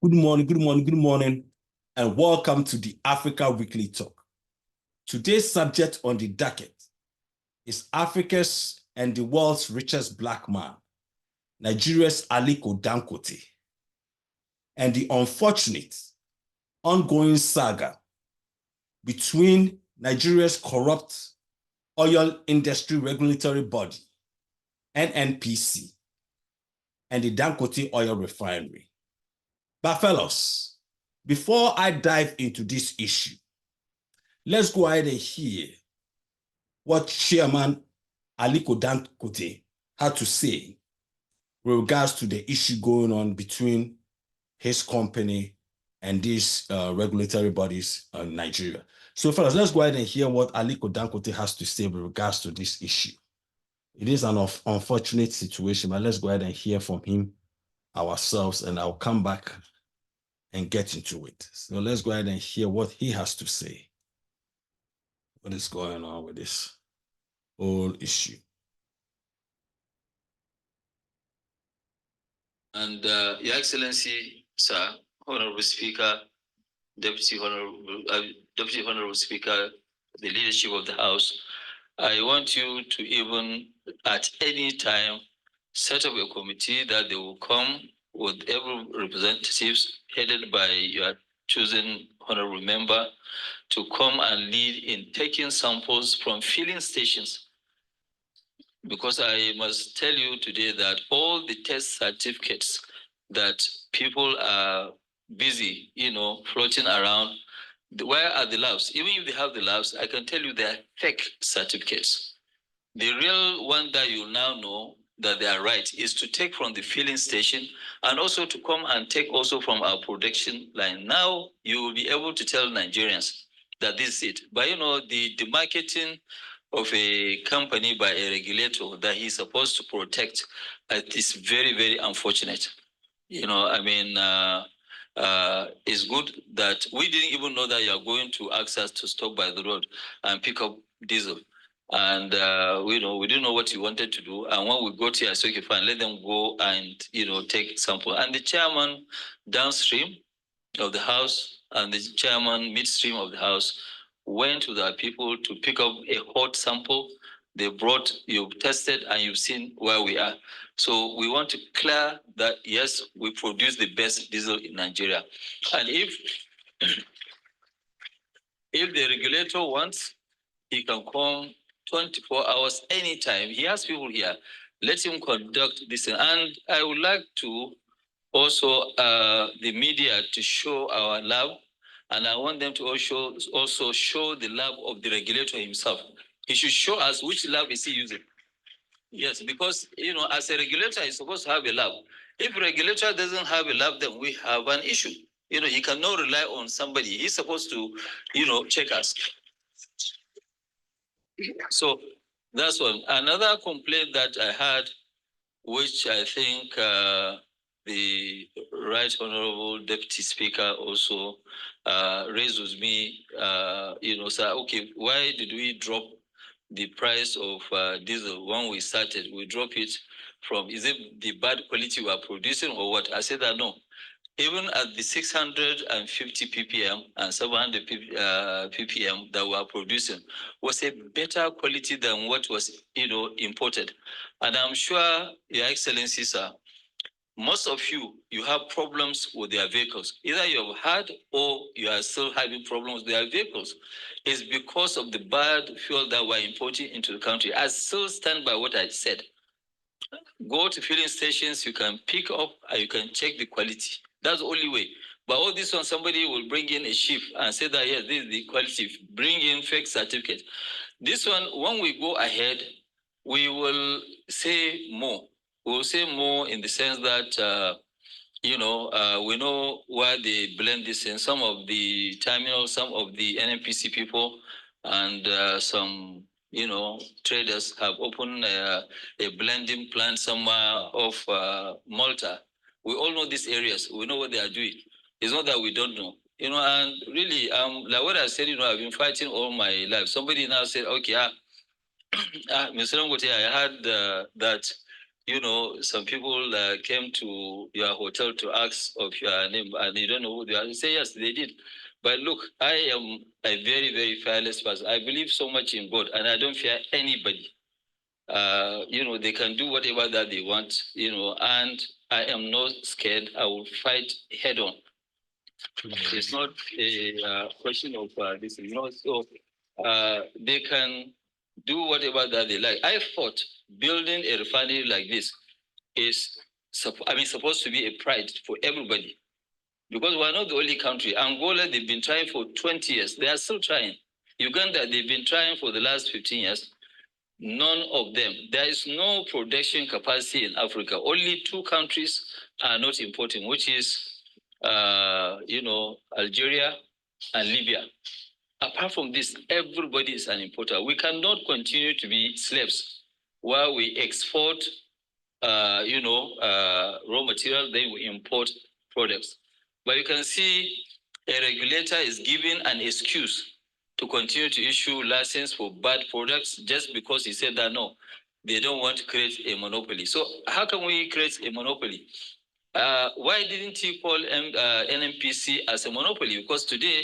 Good morning, and welcome to the Africa Weekly Talk. Today's subject on the docket is Africa's and the world's richest black man, Nigeria's Aliko Dangote, and the unfortunate ongoing saga between Nigeria's corrupt oil industry regulatory body, Nnpc, and the Dangote oil refinery. But fellas, before I dive into this issue, let's go ahead and hear what Chairman Aliko Dangote had to say with regards to the issue going on between his company and these regulatory bodies in Nigeria. So fellas, let's go ahead and hear what Aliko Dangote has to say with regards to this issue. It is an unfortunate situation, but let's go ahead and hear from him ourselves, and I'll come back and get into it. So let's go ahead and hear what he has to say. What is going on with this whole issue? And Your Excellency, Sir, Honorable Speaker, Deputy Honorable Speaker, the leadership of the House, I want you to even at any time set up a committee that they will come with every representatives headed by your chosen honorable member to come and lead in taking samples from filling stations. Because I must tell you today that all the test certificates that people are busy, floating around, where are the labs? Even if they have the labs, I can tell you they are fake certificates. The real one that you now know that they are right is to take from the filling station and also to come and take also from our production line. Now you will be able to tell Nigerians that this is it. But the marketing of a company by a regulator that he's supposed to protect, it is very, very unfortunate. It's good that we didn't even know that you are going to ask us to stop by the road and pick up diesel. And we didn't know what you wanted to do. And when we got here, I said, okay, fine, let them go and take sample. And the chairman downstream of the house and the chairman midstream of the house went with our people to pick up a hot sample. They brought, you've tested, and you've seen where we are. So we want to clear that, yes, we produce the best diesel in Nigeria. And if the regulator wants, he can come 24 hours anytime. He has people here. Let him conduct this. And I would like to also the media to show our lab, and I want them to also show the lab of the regulator himself. He should show us which lab is he using. Yes, because as a regulator, he's supposed to have a lab. If regulator doesn't have a lab, then we have an issue. He cannot rely on somebody. He's supposed to, check us. So that's one. Another complaint that I had, which I think the Right Honorable Deputy Speaker also raised with me, sir, okay, why did we drop the price of diesel when we started? We drop it from, is it the bad quality we are producing or what? I said that no. Even at the 650 ppm and 700 ppm that we are producing was a better quality than what was imported. And I'm sure, Your Excellency, sir, most of you have problems with their vehicles. Either you have had or you are still having problems with their vehicles. It's because of the bad fuel that we're importing into the country. I still stand by what I said. Go to filling stations, you can pick up and you can check the quality. That's the only way. But all this one, somebody will bring in a ship and say that, yes, this is the quality. Bring in fake certificate. This one, when we go ahead, we will say more. We will say more in the sense that, we know why they blend this in. Some of the terminals, some of the Nnpc people, and some traders have opened a blending plant somewhere off Malta. We all know these areas. We know what they are doing. It's not that we don't know. And really, like what I said, I've been fighting all my life. Somebody now said, okay, Mr. Nnpc, I heard that you know, some people came to your hotel to ask of your name and you don't know who they are. You say, yes, they did. But look, I am a very, very fearless person. I believe so much in God and I don't fear anybody. You know, they can do whatever that they want, you know, and I am not scared. I will fight head on. It's not a question of this, you know, so they can do whatever that they like. I thought building a refinery like this is, supposed to be a pride for everybody because we're not the only country. Angola, they've been trying for 20 years. They are still trying. Uganda, they've been trying for the last 15 years. None of them. There is no production capacity in Africa. Only two countries are not importing, which is, you know, Algeria and Libya. Apart from this, everybody is an importer. We cannot continue to be slaves while we export, you know, raw material, then we import products. But you can see a regulator is giving an excuse to continue to issue license for bad products just because he said that no, they don't want to create a monopoly. So how can we create a monopoly? Why didn't he call Nnpc as a monopoly? Because today,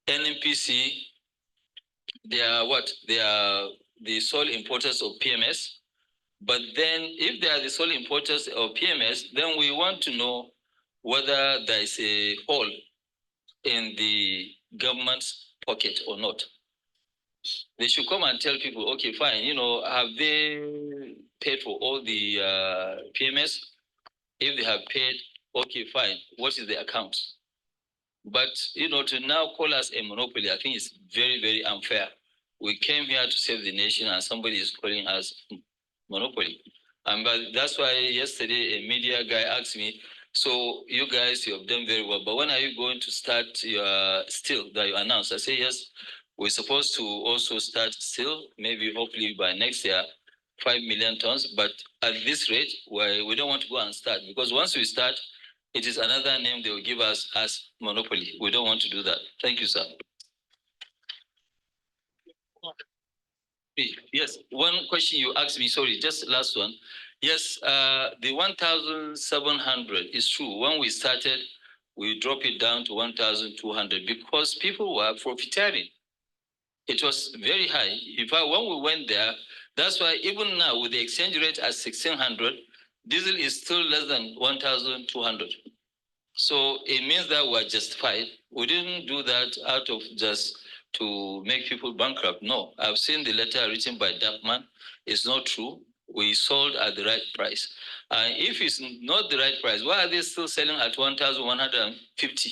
Nnpc, they are what? They are the sole importers of PMS. But then if they are the sole importers of PMS, then we want to know whether there is a hole in the government's pocket or not. They should come and tell people, okay, fine, you know, have they paid for all the PMS? If they have paid, okay, fine, what is the account? But, you know, to now call us a monopoly, I think it's very, very unfair. We came here to save the nation and somebody is calling us monopoly. But that's why yesterday a media guy asked me, so you guys, you have done very well, but when are you going to start your steel that you announced? I say, yes, we're supposed to also start steel, maybe hopefully by next year, 5 million tons. But at this rate, we don't want to go and start because once we start, it is another name they will give us as monopoly. We don't want to do that. Thank you, sir. Yes, one question you asked me, sorry, just last one. Yes, the 1,700 is true. When we started, we dropped it down to 1,200 because people were profiteering. It was very high. In fact, when we went there, that's why even now with the exchange rate at 1,600, diesel is still less than 1,200. So it means that we're justified. We didn't do that out of just to make people bankrupt. No, I've seen the letter written by Darkman. It's not true. We sold at the right price. If it's not the right price, why are they still selling at 1,150?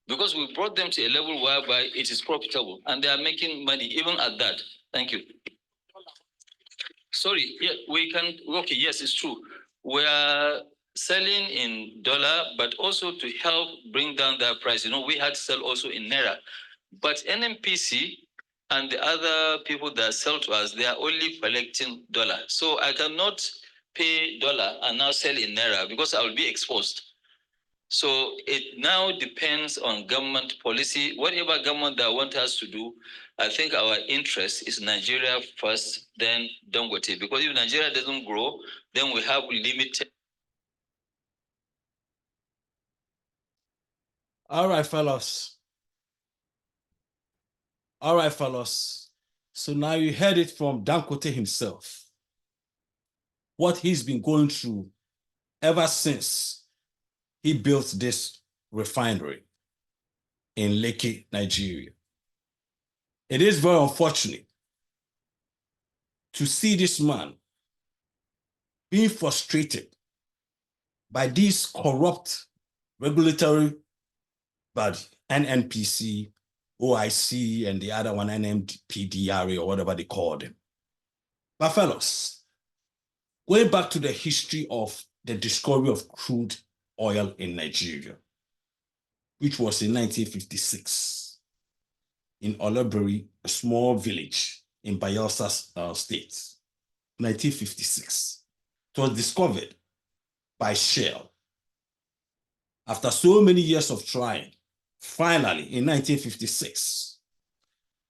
Because we brought them to a level whereby it is profitable and they are making money even at that. Thank you. Sorry, yeah, we can, okay, yes, it's true. We are selling in dollar, but also to help bring down that price. You know, we had to sell also in Naira. But Nnpc and the other people that sell to us, they are only collecting dollar. So I cannot pay dollar and now sell in Naira because I will be exposed. So it now depends on government policy. Whatever government that want us to do, I think our interest is Nigeria first, then Dangote. Because if Nigeria doesn't grow, then we have limited. All right, fellas. All right, fellas. So now you heard it from Dangote himself. What he's been going through ever since he built this refinery in Lekki, Nigeria. It is very unfortunate to see this man being frustrated by these corrupt regulatory body, Nnpc, OIC, and the other one, NMPDRA, or whatever they call them. But fellows, going back to the history of the discovery of crude oil in Nigeria, which was in 1956 in Olebiri, a small village in Bayelsa State, 1956. It was discovered by Shell. After so many years of trying, finally, in 1956,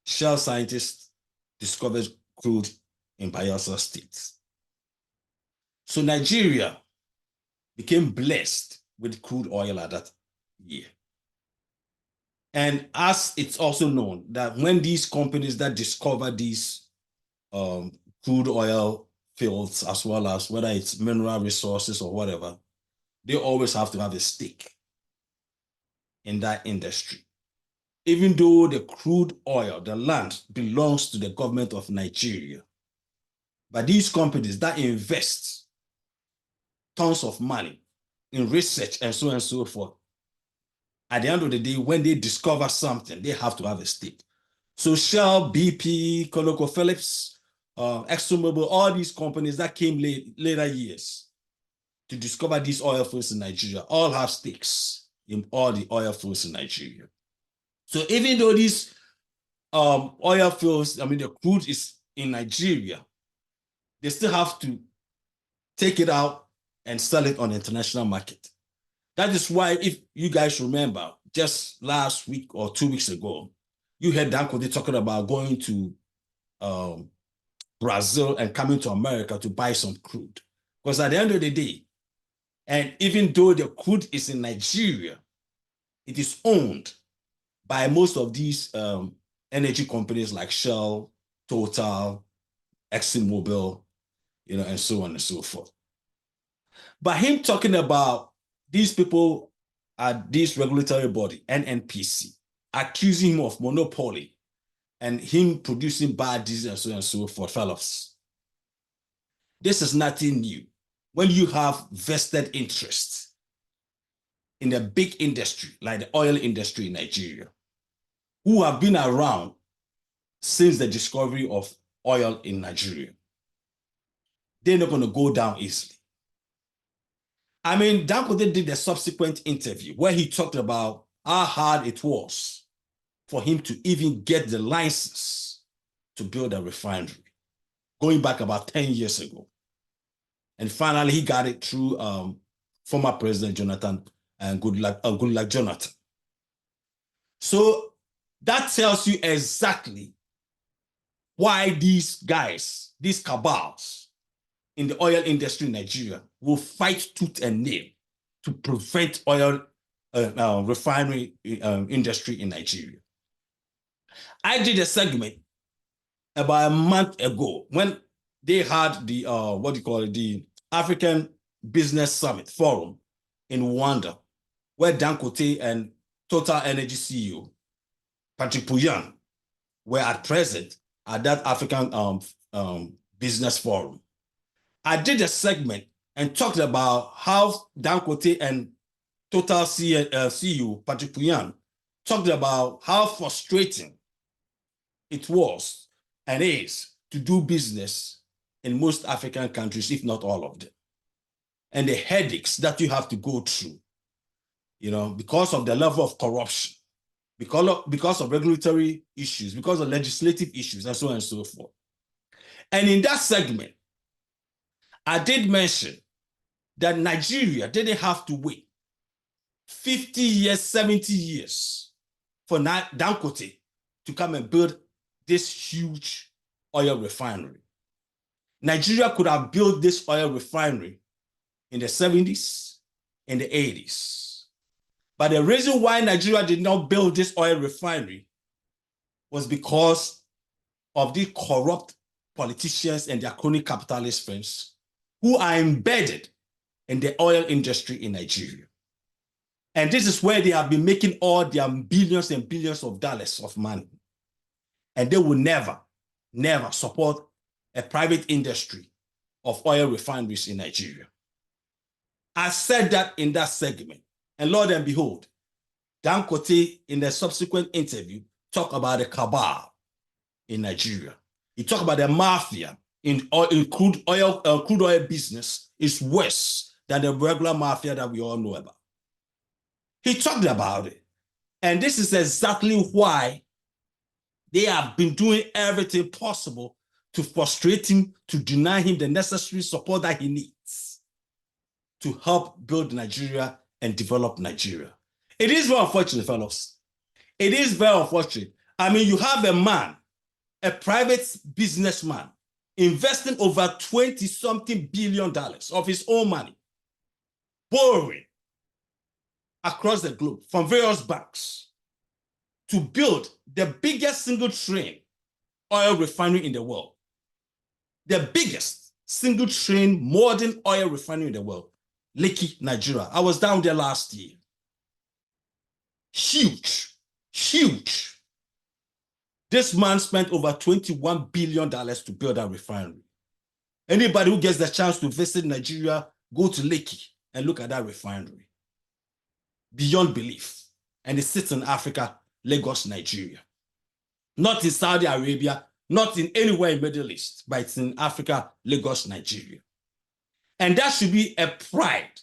Shell scientists discovered crude in Bayelsa State. So Nigeria became blessed with crude oil at that year. And as it's also known that when these companies that discover these crude oil fields, as well as whether it's mineral resources or whatever, they always have to have a stake in that industry. Even though the crude oil, the land, belongs to the government of Nigeria, but these companies that invest tons of money in research and so on and so forth, at the end of the day, when they discover something, they have to have a stake. So Shell, BP, ConocoPhillips, ExxonMobil, all these companies that came later years to discover these oil fields in Nigeria all have stakes in all the oil fields in Nigeria. So even though these oil fields, the crude is in Nigeria, they still have to take it out and sell it on the international market. That is why, if you guys remember, just last week or 2 weeks ago, you heard Dangote talking about going to Brazil and coming to America to buy some crude. Because at the end of the day, and even though the crude is in Nigeria, it is owned by most of these energy companies like Shell, Total, ExxonMobil, and so on and so forth. But him talking about these people at this regulatory body, Nnpc, accusing him of monopoly and him producing bad diesel and so on and so forth, fellows. This is nothing new. When you have vested interest in a big industry like the oil industry in Nigeria, who have been around since the discovery of oil in Nigeria, they're not going to go down easily. Dangote did a subsequent interview where he talked about how hard it was for him to even get the license to build a refinery, going back about 10 years ago. And finally, he got it through former President Jonathan and Goodluck Jonathan. So that tells you exactly why these guys, these cabals in the oil industry in Nigeria will fight tooth and nail to prevent oil refinery industry in Nigeria. I did a segment about a month ago when they had the the African Business Summit Forum in Rwanda, where Dangote and Total Energy CEO Patrick Pouyan were at present at that African Business Forum. I did a segment and talked about how Dangote and Total CEO Patrick Pouyan talked about how frustrating it was and is to do business in most African countries, if not all of them. And the headaches that you have to go through, because of the level of corruption, because of regulatory issues, because of legislative issues, and so on and so forth. And in that segment, I did mention that Nigeria didn't have to wait 50 years, 70 years for Dangote to come and build this huge oil refinery. Nigeria could have built this oil refinery in the 70s, in the 80s. But the reason why Nigeria did not build this oil refinery was because of the corrupt politicians and their crony capitalist friends who are embedded in the oil industry in Nigeria. And this is where they have been making all their billions and billions of dollars of money. And they will never, never support a private industry of oil refineries in Nigeria. I said that in that segment. And Lord and behold, Dangote, in the subsequent interview, talked about the cabal in Nigeria. He talked about the mafia in crude oil business is worse than the regular mafia that we all know about. He talked about it. And this is exactly why they have been doing everything possible to frustrate him, to deny him the necessary support that he needs to help build Nigeria and develop Nigeria. It is very unfortunate, fellows. It is very unfortunate. You have a man, a private businessman investing over 20-something billion of his own money, borrowing across the globe from various banks to build the biggest single train oil refinery in the world. The biggest single train modern oil refinery in the world, Lekki, Nigeria. I was down there last year. Huge, huge. This man spent over $21 billion to build that refinery. Anybody who gets the chance to visit Nigeria, go to Lekki and look at that refinery. Beyond belief. And it sits in Africa, Lagos, Nigeria. Not in Saudi Arabia, not in anywhere in the Middle East, but it's in Africa, Lagos, Nigeria. And that should be a pride,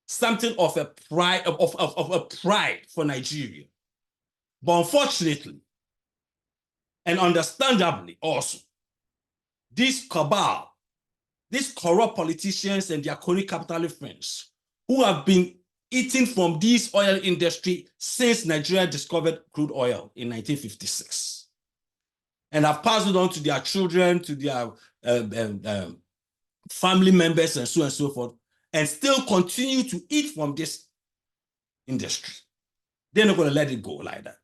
something of a pride, of a pride for Nigeria. But unfortunately, and understandably also, this cabal, these corrupt politicians and their crony capitalist friends who have been eating from this oil industry since Nigeria discovered crude oil in 1956. And have passed it on to their children, to their family members, and so forth, and still continue to eat from this industry. They're not going to let it go like that.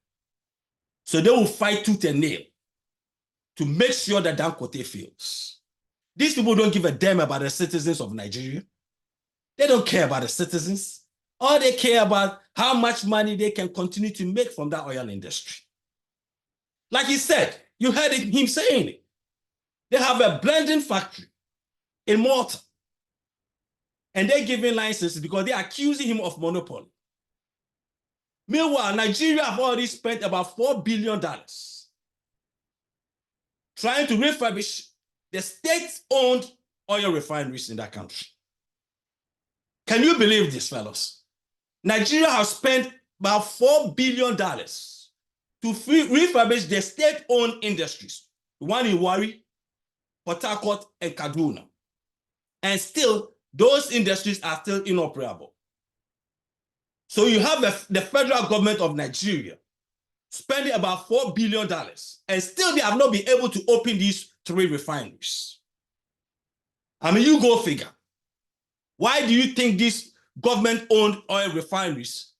So they will fight tooth and nail to make sure that Dangote fails. These people don't give a damn about the citizens of Nigeria. They don't care about the citizens. All they care about how much money they can continue to make from that oil industry. Like he said, you heard him saying it. They have a blending factory in Malta. And they're giving licenses because they're accusing him of monopoly. Meanwhile, Nigeria have already spent about $4 billion trying to refurbish the state-owned oil refineries in that country. Can you believe this, fellows? Nigeria has spent about $4 billion to refurbish the state-owned industries, the one in Warri, Port Harcourt, and Kaduna. And still, those industries are still inoperable. So you have the federal government of Nigeria spending about $4 billion, and still they have not been able to open these 3 refineries. I mean, you go figure. Why do you think these government-owned oil refineries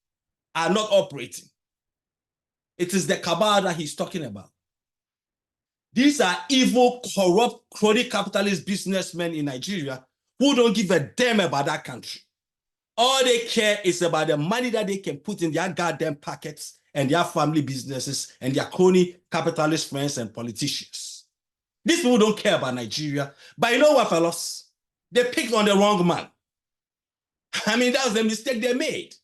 are not operating? It is the cabal that he's talking about. These are evil, corrupt, crony capitalist businessmen in Nigeria who don't give a damn about that country. All they care is about the money that they can put in their goddamn pockets and their family businesses and their crony capitalist friends and politicians. These people don't care about Nigeria. But you know what, fellas? They picked on the wrong man. I mean, that was the mistake they made.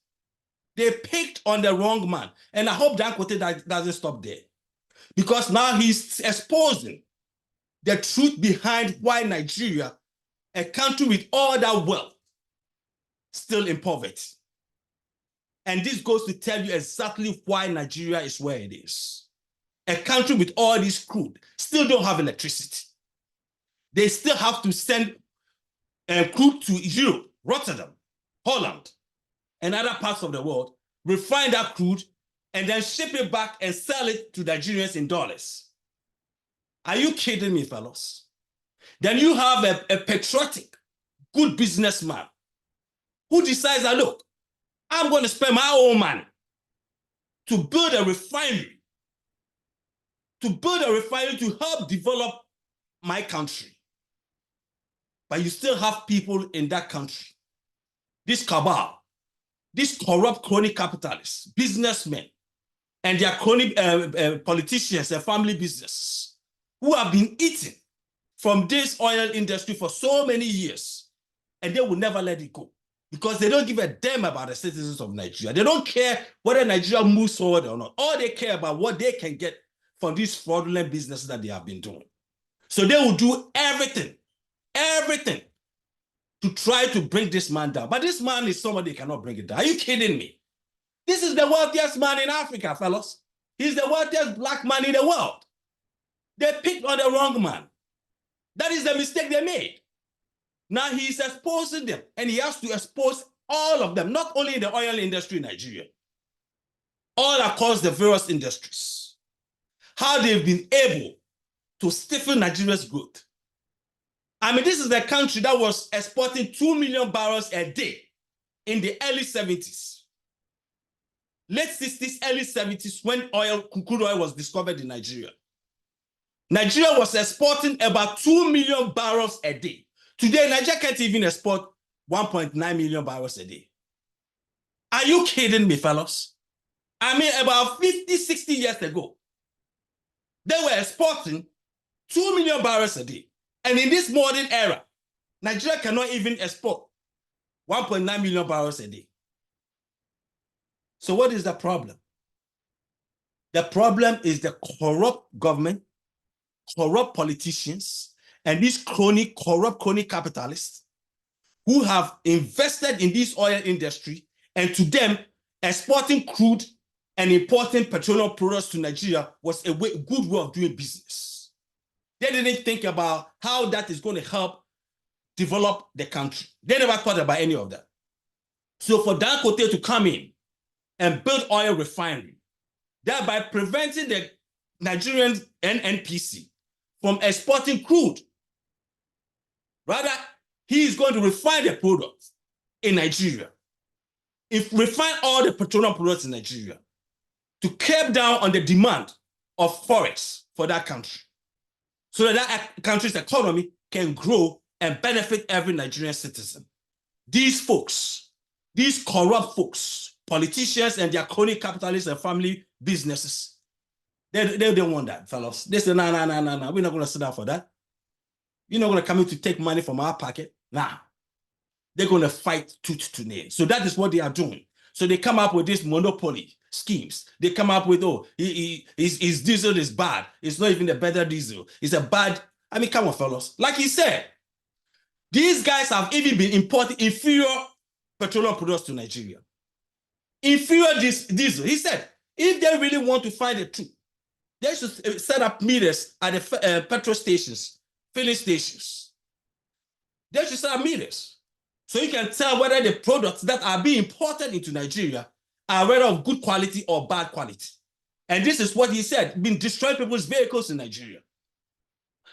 They picked on the wrong man. And I hope Dangote doesn't stop there. Because now he's exposing the truth behind why Nigeria, a country with all that wealth, still in poverty. And this goes to tell you exactly why Nigeria is where it is. A country with all this crude still don't have electricity. They still have to send crude to Europe, Rotterdam, Holland, and other parts of the world, refine that crude, and then ship it back and sell it to Nigerians in dollars. Are you kidding me, fellows? Then you have a patriotic, good businessman who decides that, look, I'm going to spend my own money to build a refinery, to help develop my country. But you still have people in that country, this cabal, these corrupt crony capitalists, businessmen, and their crony politicians and family businesses who have been eating from this oil industry for so many years, and they will never let it go because they don't give a damn about the citizens of Nigeria. They don't care whether Nigeria moves forward or not. All they care about what they can get from these fraudulent businesses that they have been doing. So they will do everything to try to bring this man down. But this man is somebody who cannot bring it down. Are you kidding me? This is the wealthiest man in Africa, fellas. He's the wealthiest black man in the world. They picked on the wrong man. That is the mistake they made. Now he's exposing them, and he has to expose all of them, not only in the oil industry in Nigeria, all across the various industries, how they've been able to stifle Nigeria's growth, I mean, this is the country that was exporting 2 million barrels a day in the early 70s. Late 60s, early 70s, when crude oil was discovered in Nigeria. Nigeria was exporting about 2 million barrels a day. Today, Nigeria can't even export 1.9 million barrels a day. Are you kidding me, fellas? I mean, about 50, 60 years ago, they were exporting 2 million barrels a day. And in this modern era, Nigeria cannot even export 1.9 million barrels a day. So what is the problem? The problem is the corrupt government, corrupt politicians, and these corrupt crony capitalists who have invested in this oil industry, and to them, exporting crude and importing petroleum products to Nigeria was a good way of doing business. They didn't think about how that is going to help develop the country. They never thought about any of that. So for Dangote to come in and build oil refinery, thereby preventing the Nigerian Nnpc from exporting crude, rather, he is going to refine the products in Nigeria. If refine all the petroleum products in Nigeria to curb down on the demand of forex for that country, so that that country's economy can grow and benefit every Nigerian citizen. These folks, these corrupt folks, politicians and their crony capitalists and family businesses, they don't want that, fellas. They say, no, we're not going to sit down for that. You're not going to come in to take money from our pocket. Nah. They're going to fight tooth to nail. So that is what they are doing. So they come up with these monopoly schemes. They come up with, oh, his diesel is bad. It's not even a better diesel. It's a bad, I mean, come on, fellas. Like he said, these guys have even been importing inferior petroleum products to Nigeria. Inferior diesel. He said, if they really want to find the truth, they should set up meters at the petrol stations, filling stations. They should set up meters, so you can tell whether the products that are being imported into Nigeria are whether of good quality or bad quality. And this is what he said, been destroying people's vehicles in Nigeria.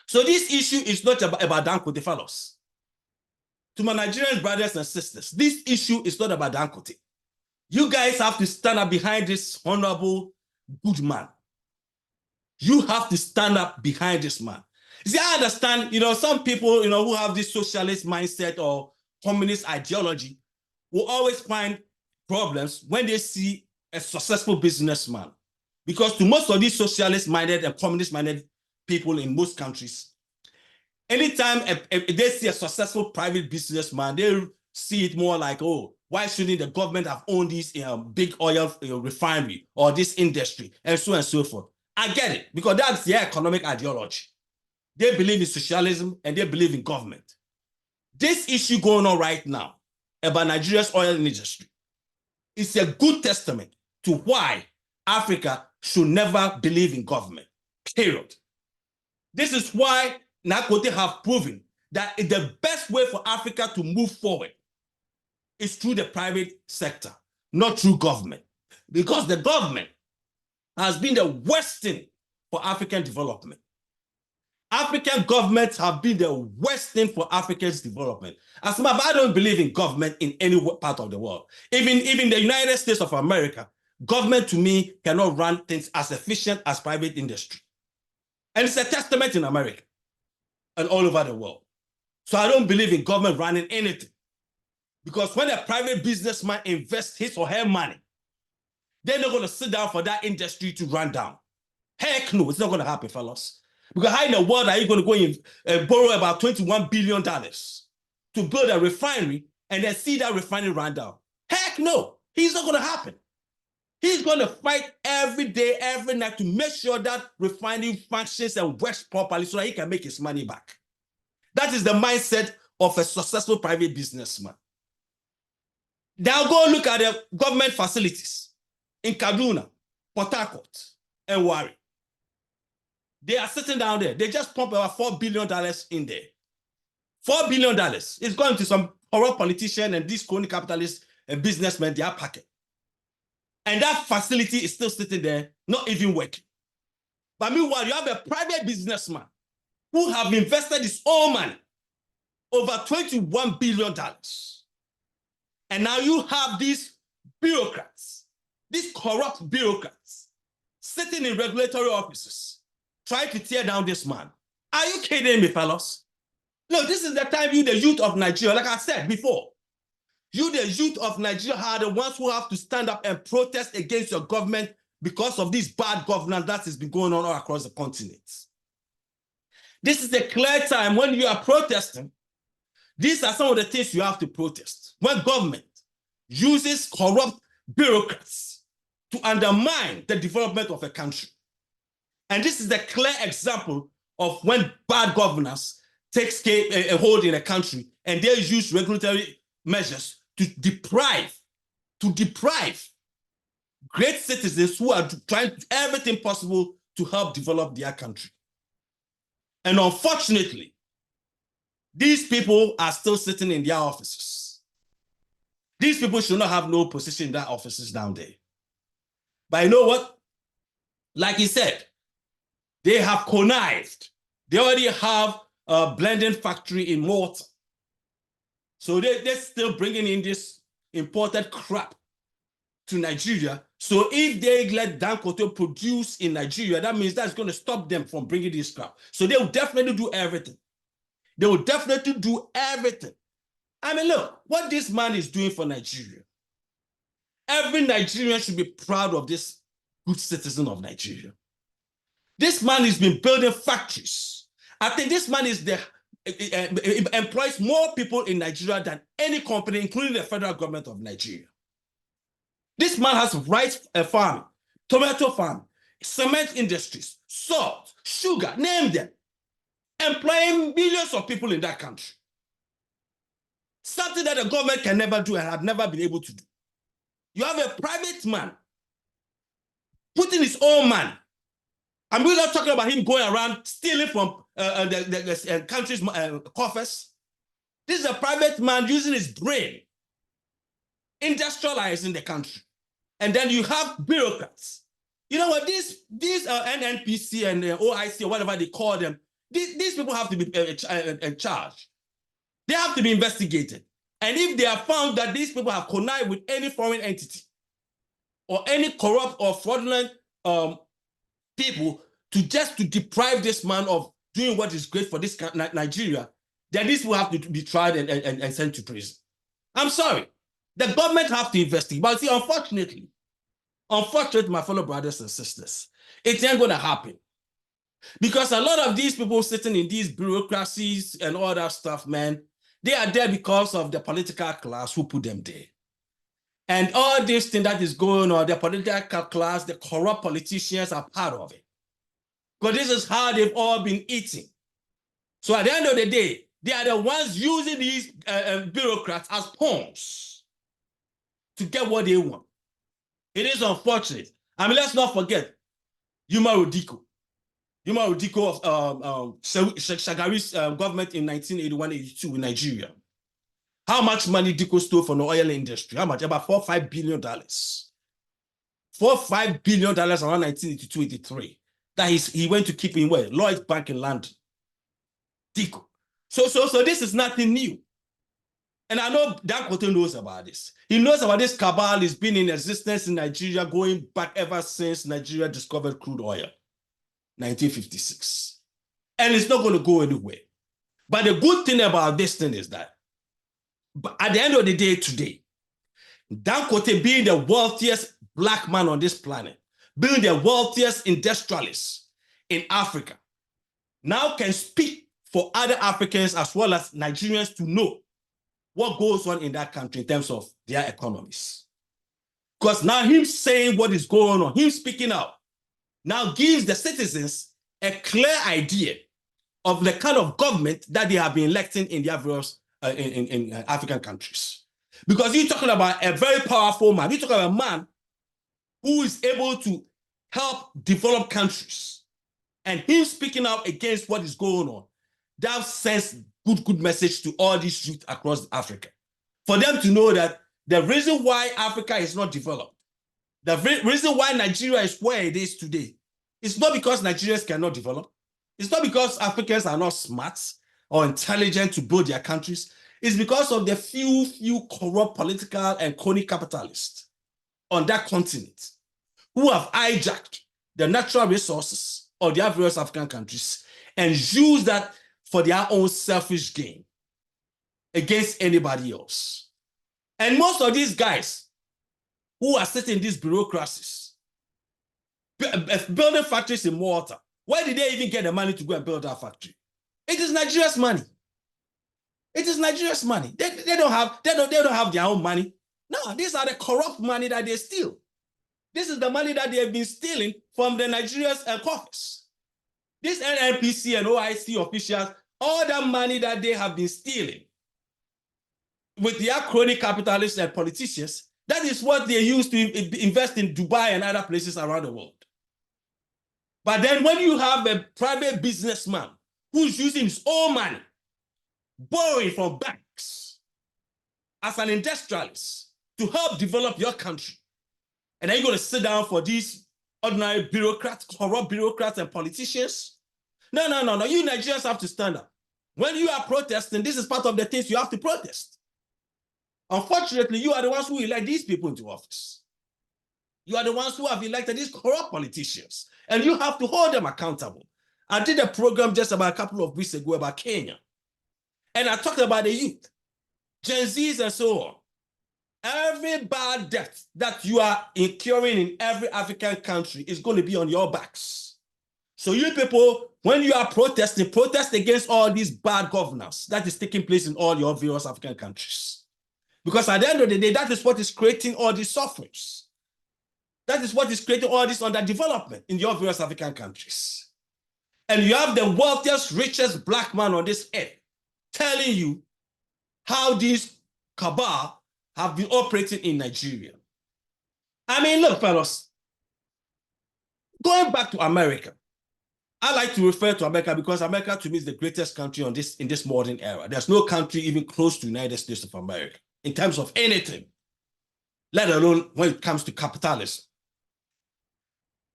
So this issue is not about Dangote, fellows. To my Nigerian brothers and sisters, this issue is not about Dangote. You guys have to stand up behind this honorable, good man. You have to stand up behind this man. See, I understand, some people, who have this socialist mindset or communist ideology will always find problems when they see a successful businessman. Because to most of these socialist-minded and communist-minded people in most countries, anytime they see a successful private businessman, they see it more like, oh, why shouldn't the government have owned this big oil refinery or this industry and so forth. I get it, because that's their economic ideology. They believe in socialism and they believe in government. This issue going on right now about Nigeria's oil industry is a good testament to why Africa should never believe in government, period. This is why Dangote have proven that the best way for Africa to move forward is through the private sector, not through government. Because the government has been the worst thing for African development. African governments have been the worst thing for Africa's development. As much as I don't believe in government in any part of the world, even the United States of America, government to me cannot run things as efficient as private industry. And it's a testament in America and all over the world. So I don't believe in government running anything. Because when a private businessman invests his or her money, they're not going to sit down for that industry to run down. Heck no, it's not going to happen, fellas. Because how in the world are you going to go and borrow about $21 billion to build a refinery and then see that refinery run down? Heck no, it's not going to happen. He's going to fight every day, every night to make sure that refinery functions and works properly so that he can make his money back. That is the mindset of a successful private businessman. Now go look at the government facilities in Kaduna, Port Harcourt, and Warri. They are sitting down there. They just pump about $4 billion in there. $4 billion. It's going to some corrupt politician and these crony capitalists and businessmen, their pocket. And that facility is still sitting there, not even working. But meanwhile, you have a private businessman who have invested his own money over $21 billion. And now you have these bureaucrats, these corrupt bureaucrats, sitting in regulatory offices, trying to tear down this man. Are you kidding me, fellas? Look, this is the time you, the youth of Nigeria, like I said before, you, the youth of Nigeria, are the ones who have to stand up and protest against your government because of this bad governance that has been going on all across the continent. This is a clear time when you are protesting. These are some of the things you have to protest. When government uses corrupt bureaucrats to undermine the development of a country. And this is the clear example of when bad governance takes a hold in a country and they use regulatory measures to deprive great citizens who are trying everything possible to help develop their country. And unfortunately, these people are still sitting in their offices. These people should not have no position in their offices down there. But you know what? Like he said, they have connived. They already have a blending factory in Malta. So they're still bringing in this imported crap to Nigeria. So if they let Dangote produce in Nigeria, that means that's going to stop them from bringing this crap. So they will definitely do everything. They will definitely do everything. I mean, look, what this man is doing for Nigeria. Every Nigerian should be proud of this good citizen of Nigeria. This man has been building factories. I think this man is employs more people in Nigeria than any company, including the federal government of Nigeria. This man has rice farming, tomato farming, cement industries, salt, sugar, name them, employing millions of people in that country. Something that the government can never do and have never been able to do. You have a private man putting his own man. And we're not talking about him going around stealing from the country's coffers. This is a private man using his brain, industrializing the country. And then you have bureaucrats. You know what? These Nnpc and OIC or whatever they call them, these people have to be charged. They have to be investigated. And if they are found that these people have connived with any foreign entity or any corrupt or fraudulent people to deprive this man of doing what is great for this Nigeria, then these people have to be tried and sent to prison. I'm sorry. The government have to investigate. But see, unfortunately, my fellow brothers and sisters, it ain't going to happen. Because a lot of these people sitting in these bureaucracies and all that stuff, man, they are there because of the political class who put them there. And all this thing that is going on, the political class, the corrupt politicians are part of it. Because this is how they've all been eating. So at the end of the day, they are the ones using these bureaucrats as pawns to get what they want. It is unfortunate. I mean, let's not forget Umar Diko of Shagari's government in 1981-82 in Nigeria. How much money Diko stole from the oil industry? How much? About $4 or $5 billion. $4 or $5 billion around 1982-83. That he went to keep in where? Lloyd's Bank in London. Diko. So this is nothing new. And I know Dangote knows about this. He knows about this cabal. It's been in existence in Nigeria going back ever since Nigeria discovered crude oil, 1956. And it's not going to go anywhere. But the good thing about this thing is that at the end of the day today, Dangote being the wealthiest black man on this planet, being the wealthiest industrialist in Africa, now can speak for other Africans as well as Nigerians to know what goes on in that country in terms of their economies. Because now him saying what is going on, him speaking out, now gives the citizens a clear idea of the kind of government that they have been electing in their various in African countries. Because you're talking about a very powerful man. You're talking about a man who is able to help develop countries. And him speaking out against what is going on, that sends good message to all these youth across Africa. For them to know that the reason why Africa is not developed, the reason why Nigeria is where it is today, it's not because Nigerians cannot develop. It's not because Africans are not smart, or intelligent to build their countries is because of the few corrupt political and crony capitalists on that continent who have hijacked the natural resources of the various African countries and used that for their own selfish gain against anybody else. And most of these guys who are sitting in these bureaucracies, building factories in Malta, where did they even get the money to go and build that factory? It is Nigeria's money. It is Nigeria's money. They don't have their own money. No, these are the corrupt money that they steal. This is the money that they have been stealing from the Nigeria's coffers. This Nnpc and OIC officials, all that money that they have been stealing with their crony capitalists and politicians, that is what they use to invest in Dubai and other places around the world. But then when you have a private businessman who's using his own money, borrowing from banks as an industrialist to help develop your country, and then you're going to sit down for these ordinary bureaucrats, corrupt bureaucrats and politicians? No. You Nigerians have to stand up. When you are protesting, this is part of the things you have to protest. Unfortunately, you are the ones who elect these people into office. You are the ones who have elected these corrupt politicians, and you have to hold them accountable. I did a program just about a couple of weeks ago about Kenya, and I talked about the youth, Gen Zs and so on. Every bad debt that you are incurring in every African country is going to be on your backs. So you people, when you are protesting, protest against all these bad governance that is taking place in all your various African countries. Because at the end of the day, that is what is creating all these sufferings. That is what is creating all this underdevelopment in your various African countries. And you have the wealthiest, richest black man on this earth telling you how these cabal have been operating in Nigeria. I mean, look, fellas, going back to America, I like to refer to America because America to me is the greatest country in this modern era. There's no country even close to the United States of America in terms of anything, let alone when it comes to capitalism.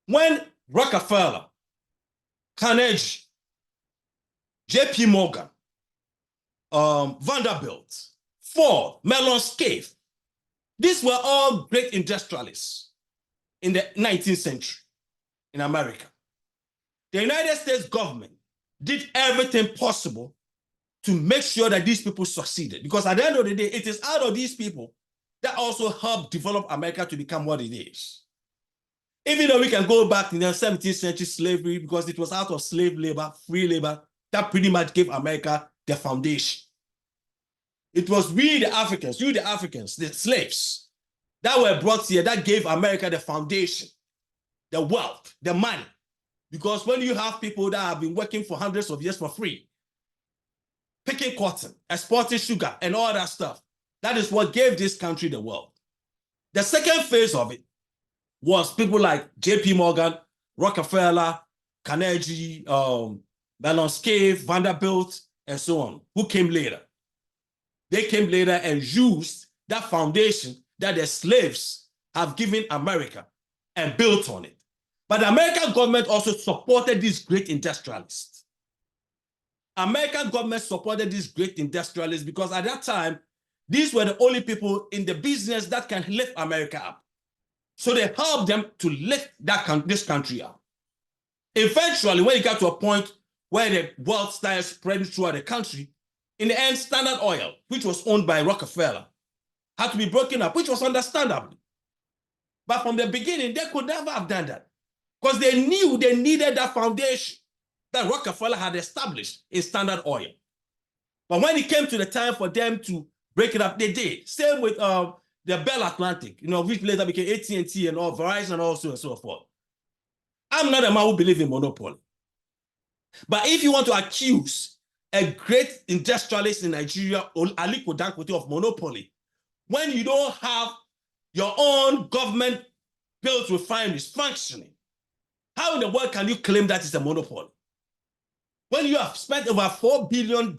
When Rockefeller, Carnegie, JP Morgan, Vanderbilt, Ford, Mellon Scaife, these were all great industrialists in the 19th century in America. The United States government did everything possible to make sure that these people succeeded, because at the end of the day, it is out of these people that also helped develop America to become what it is. Even though we can go back in the 17th century slavery, because it was out of slave labor, free labor, that pretty much gave America the foundation. It was we, the Africans, you, the Africans, the slaves that were brought here that gave America the foundation, the wealth, the money. Because when you have people that have been working for hundreds of years for free, picking cotton, exporting sugar, and all that stuff, that is what gave this country the wealth. The second phase of it was people like JP Morgan, Rockefeller, Carnegie, Mellon Scaife, Vanderbilt, and so on, who came later. They came later and used that foundation that the slaves have given America and built on it. But the American government also supported these great industrialists. American government supported these great industrialists because at that time, these were the only people in the business that can lift America up. So they helped them to lift this country up. Eventually, when it got to a point where the wealth started spreading throughout the country, in the end, Standard Oil, which was owned by Rockefeller, had to be broken up, which was understandable. But from the beginning, they could never have done that because they knew they needed that foundation that Rockefeller had established in Standard Oil. But when it came to the time for them to break it up, they did. Same with the Bell Atlantic, which later became AT&T and all, Verizon also and so forth. I'm not a man who believes in monopoly. But if you want to accuse a great industrialist in Nigeria, Aliko Dangote, of monopoly, when you don't have your own government-built refineries functioning, how in the world can you claim that it's a monopoly? When you have spent over $4 billion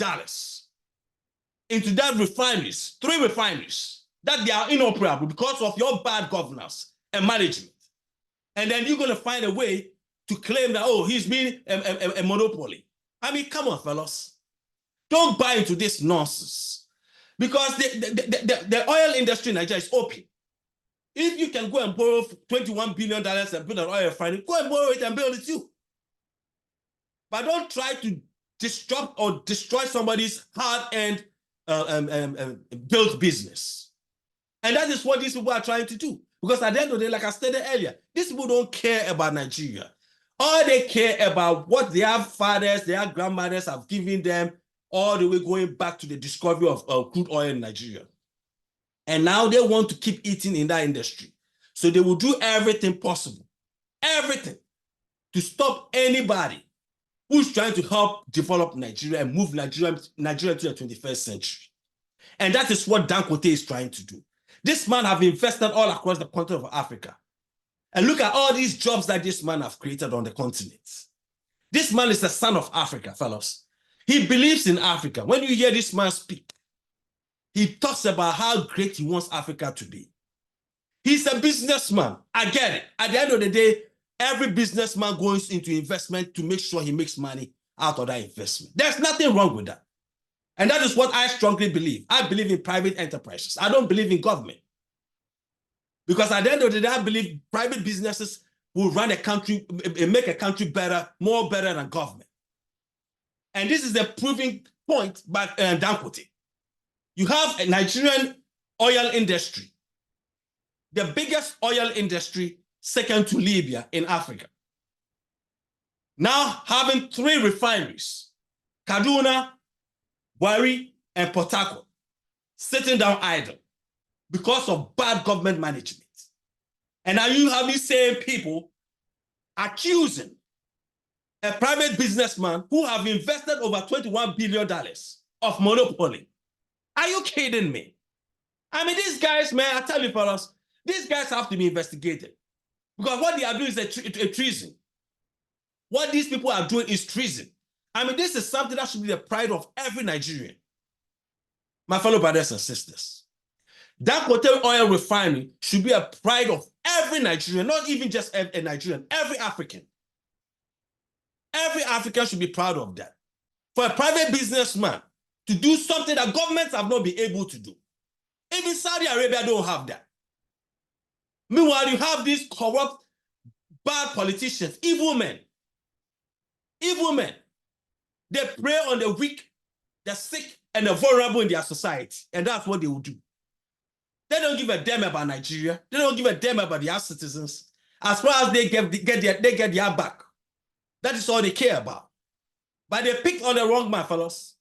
into that refineries, 3 refineries, that they are inoperable because of your bad governance and management. And then you're going to find a way to claim that, oh, he's been a monopoly. I mean, come on, fellas. Don't buy into this nonsense. Because the oil industry in Nigeria is open. If you can go and borrow $21 billion and build an oil refinery, go and borrow it and build it too. But don't try to disrupt or destroy somebody's hard-earned built business. And that is what these people are trying to do. Because at the end of the day, like I stated earlier, these people don't care about Nigeria. All they care about what their fathers, their grandmothers have given them, all the way going back to the discovery of crude oil in Nigeria. And now they want to keep eating in that industry. So they will do everything possible, everything, to stop anybody who's trying to help develop Nigeria and move Nigeria to the 21st century. And that is what Dangote is trying to do. This man have invested all across the continent of Africa. And look at all these jobs that this man have created on the continent. This man is the son of Africa, fellows. He believes in Africa. When you hear this man speak, he talks about how great he wants Africa to be. He's a businessman. I get it. At the end of the day, every businessman goes into investment to make sure he makes money out of that investment. There's nothing wrong with that. And that is what I strongly believe. I believe in private enterprises. I don't believe in government. Because at the end of the day, I believe private businesses will run a country, make a country better, more better than government. And this is the proving point by Dangote. You have a Nigerian oil industry, the biggest oil industry, second to Libya in Africa. Now having 3 refineries, Kaduna, Wari, and Port Harcourt, sitting down idle because of bad government management. And now you have these same people accusing a private businessman who have invested over $21 billion of monopoly. Are you kidding me? I mean, these guys, man, I tell you, fellas, these guys have to be investigated. Because what they are doing is a treason. What these people are doing is treason. I mean, this is something that should be the pride of every Nigerian. My fellow brothers and sisters, Dangote Oil Refinery should be a pride of every Nigerian, not even just a Nigerian, every African. Every African should be proud of that. For a private businessman to do something that governments have not been able to do. Even Saudi Arabia don't have that. Meanwhile, you have these corrupt, bad politicians, evil men. Evil men. They prey on the weak, the sick, and the vulnerable in their society. And that's what they will do. They don't give a damn about Nigeria. They don't give a damn about their citizens. As far as they get their back. That is all they care about. But they picked on the wrong man, fellas.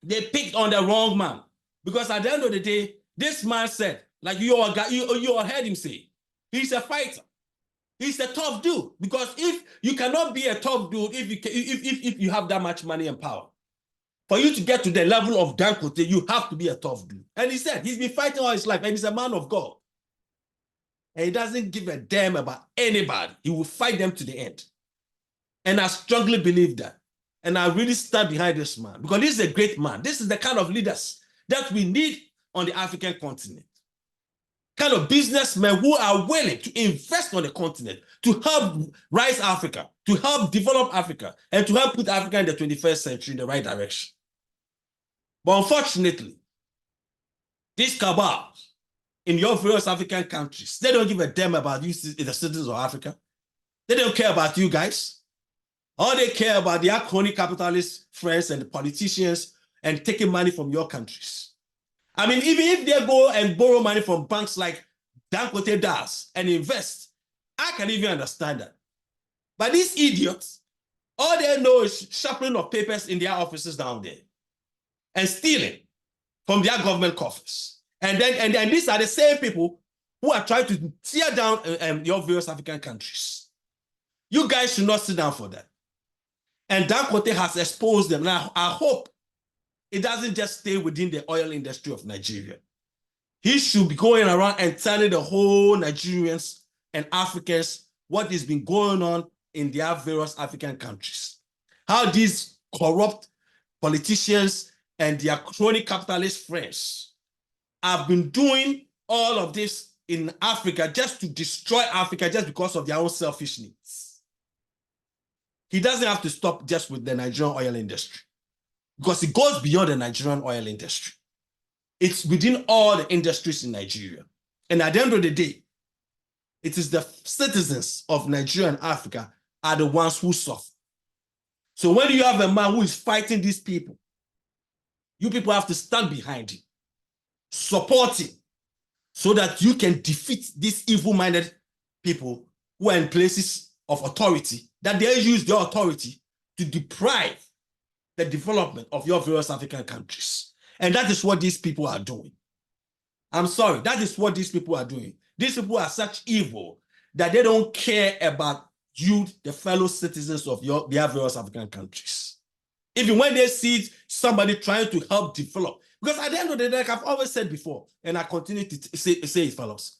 They picked on the wrong man. Because at the end of the day, this man said, like you all heard him say, he's a fighter. He's a tough dude. Because if you cannot be a tough dude if you have that much money and power. For you to get to the level of Dangote, you have to be a tough dude. And he said he's been fighting all his life, and he's a man of God. And he doesn't give a damn about anybody. He will fight them to the end. And I strongly believe that. And I really stand behind this man because this is a great man. This is the kind of leaders that we need on the African continent. Kind of businessmen who are willing to invest on the continent to help rise Africa, to help develop Africa, and to help put Africa in the 21st century in the right direction. But unfortunately, these cabals in your various African countries, they don't give a damn about you, the citizens of Africa. They don't care about you guys. All they care about their crony capitalist friends and the politicians and taking money from your countries. I mean, even if they go and borrow money from banks like Dangote does and invest, I can even understand that. But these idiots, all they know is shuffling of papers in their offices down there and stealing from their government coffers. And then these are the same people who are trying to tear down your various African countries. You guys should not sit down for that. And Dangote has exposed them. Now, I hope it doesn't just stay within the oil industry of Nigeria. He should be going around and telling the whole Nigerians and Africans what has been going on in their various African countries. How these corrupt politicians and their crony capitalist friends have been doing all of this in Africa just to destroy Africa just because of their own selfish needs. He doesn't have to stop just with the Nigerian oil industry. because it goes beyond the Nigerian oil industry. It's within all the industries in Nigeria. And at the end of the day, it is the citizens of Nigeria and Africa are the ones who suffer. So when you have a man who is fighting these people, you people have to stand behind him, support him, so that you can defeat these evil-minded people who are in places of authority, that they use their authority to deprive the development of your various African countries. And that is what these people are doing. I'm sorry, that is what these people are doing. These people are such evil that they don't care about you, the fellow citizens of their various African countries. Even when they see somebody trying to help develop, because at the end of the day, like I've always said before, and I continue to say it, fellows,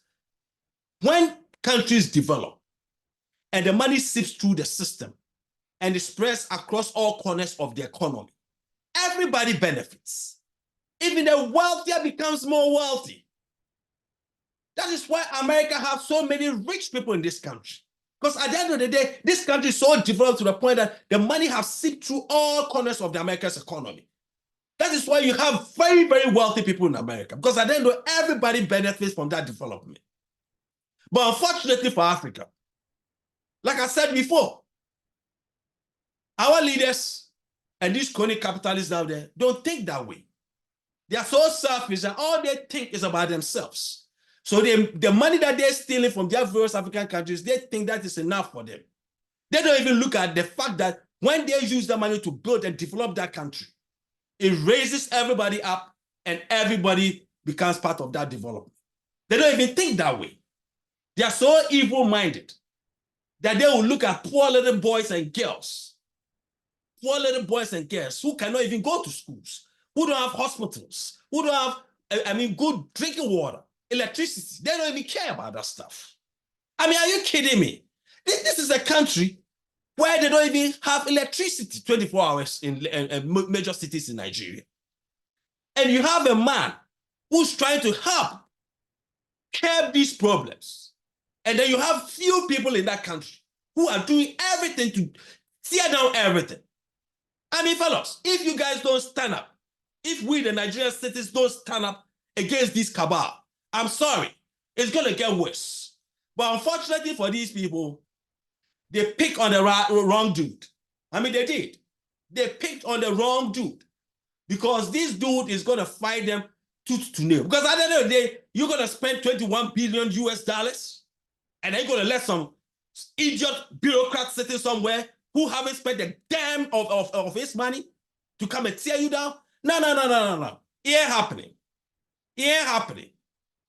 when countries develop and the money seeps through the system and it spreads across all corners of the economy, everybody benefits. Even the wealthier becomes more wealthy. That is why America has so many rich people in this country. Because at the end of the day, this country is so developed to the point that the money has seeped through all corners of the America's economy. That is why you have very, very wealthy people in America. Because at the end of the day, everybody benefits from that development. But unfortunately for Africa, like I said before, our leaders and these crony capitalists out there don't think that way. They are so selfish that all they think is about themselves. So the money that they're stealing from their various African countries, they think that is enough for them. They don't even look at the fact that when they use the money to build and develop that country, it raises everybody up and everybody becomes part of that development. They don't even think that way. They are so evil-minded that they will look at poor little boys and girls who cannot even go to schools, who don't have hospitals, who don't have, good drinking water, electricity. They don't even care about that stuff. Are you kidding me? This is a country where they don't even have electricity 24 hours in major cities in Nigeria. And you have a man who's trying to help curb these problems. And then you have few people in that country who are doing everything to tear down everything. Fellas, if you guys don't stand up, if we, the Nigerian citizens, don't stand up against this cabal, I'm sorry, it's going to get worse. But unfortunately for these people, they pick on the wrong dude. They did. They picked on the wrong dude because this dude is going to fight them tooth to nail. Because at the end of the day, you're going to spend 21 billion US dollars and then you're going to let some idiot bureaucrat sitting somewhere who haven't spent a damn of his money to come and tear you down. No. It ain't happening. It ain't happening.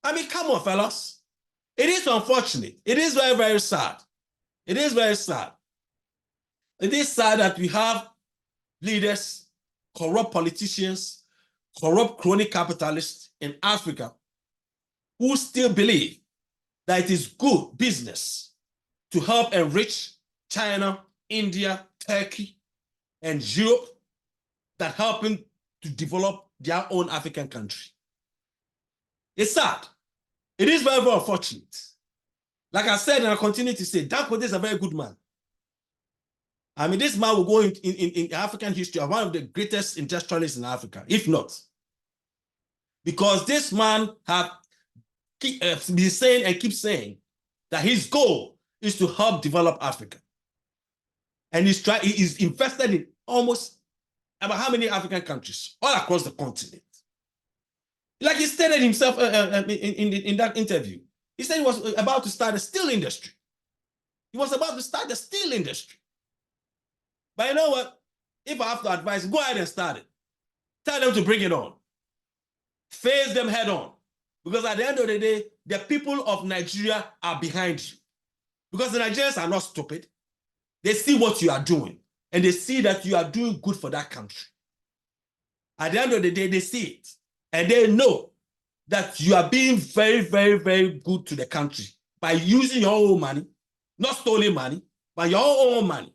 Come on, fellas. It is unfortunate. It is very, very sad. It is very sad. It is sad that we have leaders, corrupt politicians, corrupt crony capitalists in Africa who still believe that it is good business to help enrich China, India, Turkey, and Europe that helping to develop their own African country. It's sad. It is very, very unfortunate. Like I said, and I continue to say, Dangote is a very good man. This man will go in African history as one of the greatest industrialists in Africa, if not. Because this man has been saying and keeps saying that his goal is to help develop Africa. And he's invested in almost about how many African countries all across the continent. Like he stated himself in that interview. He said he was about to start a steel industry. He was about to start the steel industry. But you know what? If I have to advise, go ahead and start it. Tell them to bring it on. Face them head on. Because at the end of the day, the people of Nigeria are behind you. Because the Nigerians are not stupid. They see what you are doing. And they see that you are doing good for that country. At the end of the day, they see it. And they know that you are being very, very, very good to the country by using your own money, not stolen money, but your own money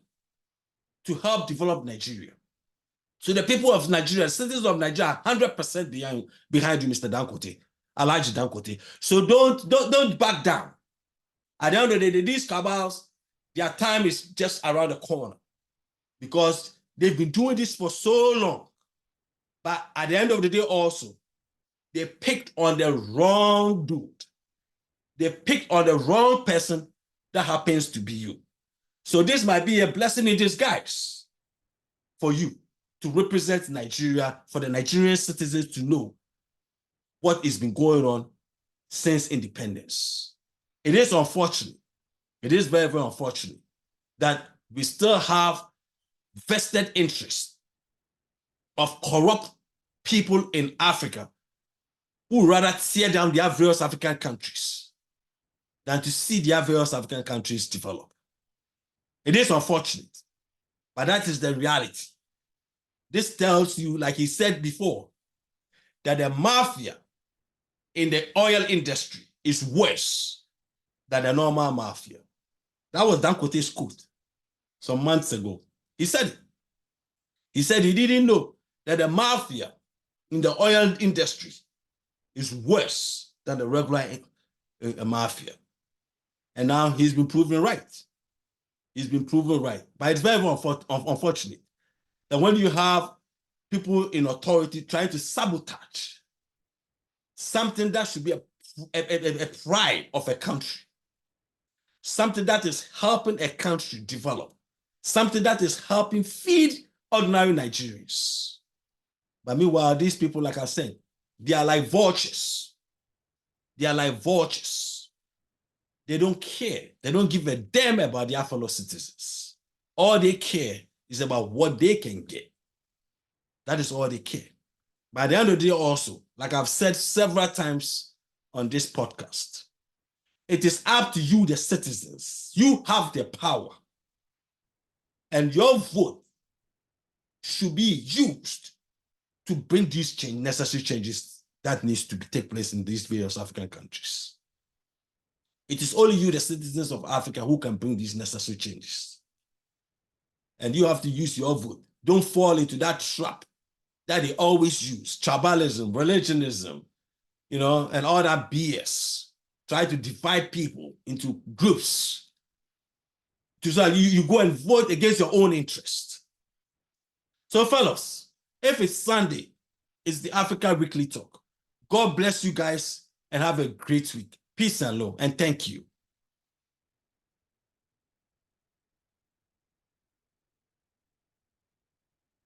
to help develop Nigeria. So the people of Nigeria, citizens of Nigeria, are 100% behind you, Mr. Dangote, Alhaji Dangote. So don't back down. At the end of the day, these cabals, their time is just around the corner because they've been doing this for so long. But at the end of the day also, they picked on the wrong dude. They picked on the wrong person that happens to be you. So this might be a blessing in disguise for you to represent Nigeria, for the Nigerian citizens to know what has been going on since independence. It is unfortunate. It is very, very unfortunate that we still have vested interest of corrupt people in Africa who rather tear down their various African countries than to see their various African countries develop. It is unfortunate, but that is the reality. This tells you, like he said before, that the mafia in the oil industry is worse than the normal mafia. That was Dangote's quote some months ago. He said it. He said he didn't know that the mafia in the oil industry is worse than the regular mafia. And now he's been proven right. He's been proven right. But it's very unfortunate that when you have people in authority trying to sabotage something that should be a pride of a country, something that is helping a country develop, something that is helping feed ordinary Nigerians. But meanwhile, these people, like I said, they are like vultures. They are like vultures. They don't care. They don't give a damn about their fellow citizens. All they care is about what they can get. That is all they care. By the end of the day also, like I've said several times on this podcast, it is up to you, the citizens. You have the power. And your vote should be used to bring these necessary changes that needs to take place in these various African countries. It is only you, the citizens of Africa, who can bring these necessary changes. And you have to use your vote. Don't fall into that trap that they always use, tribalism, religionism, and all that BS. Try to divide people into groups. So you go and vote against your own interest. So fellas, if it's Sunday, it's the Africa Weekly Talk. God bless you guys and have a great week. Peace and love, and thank you.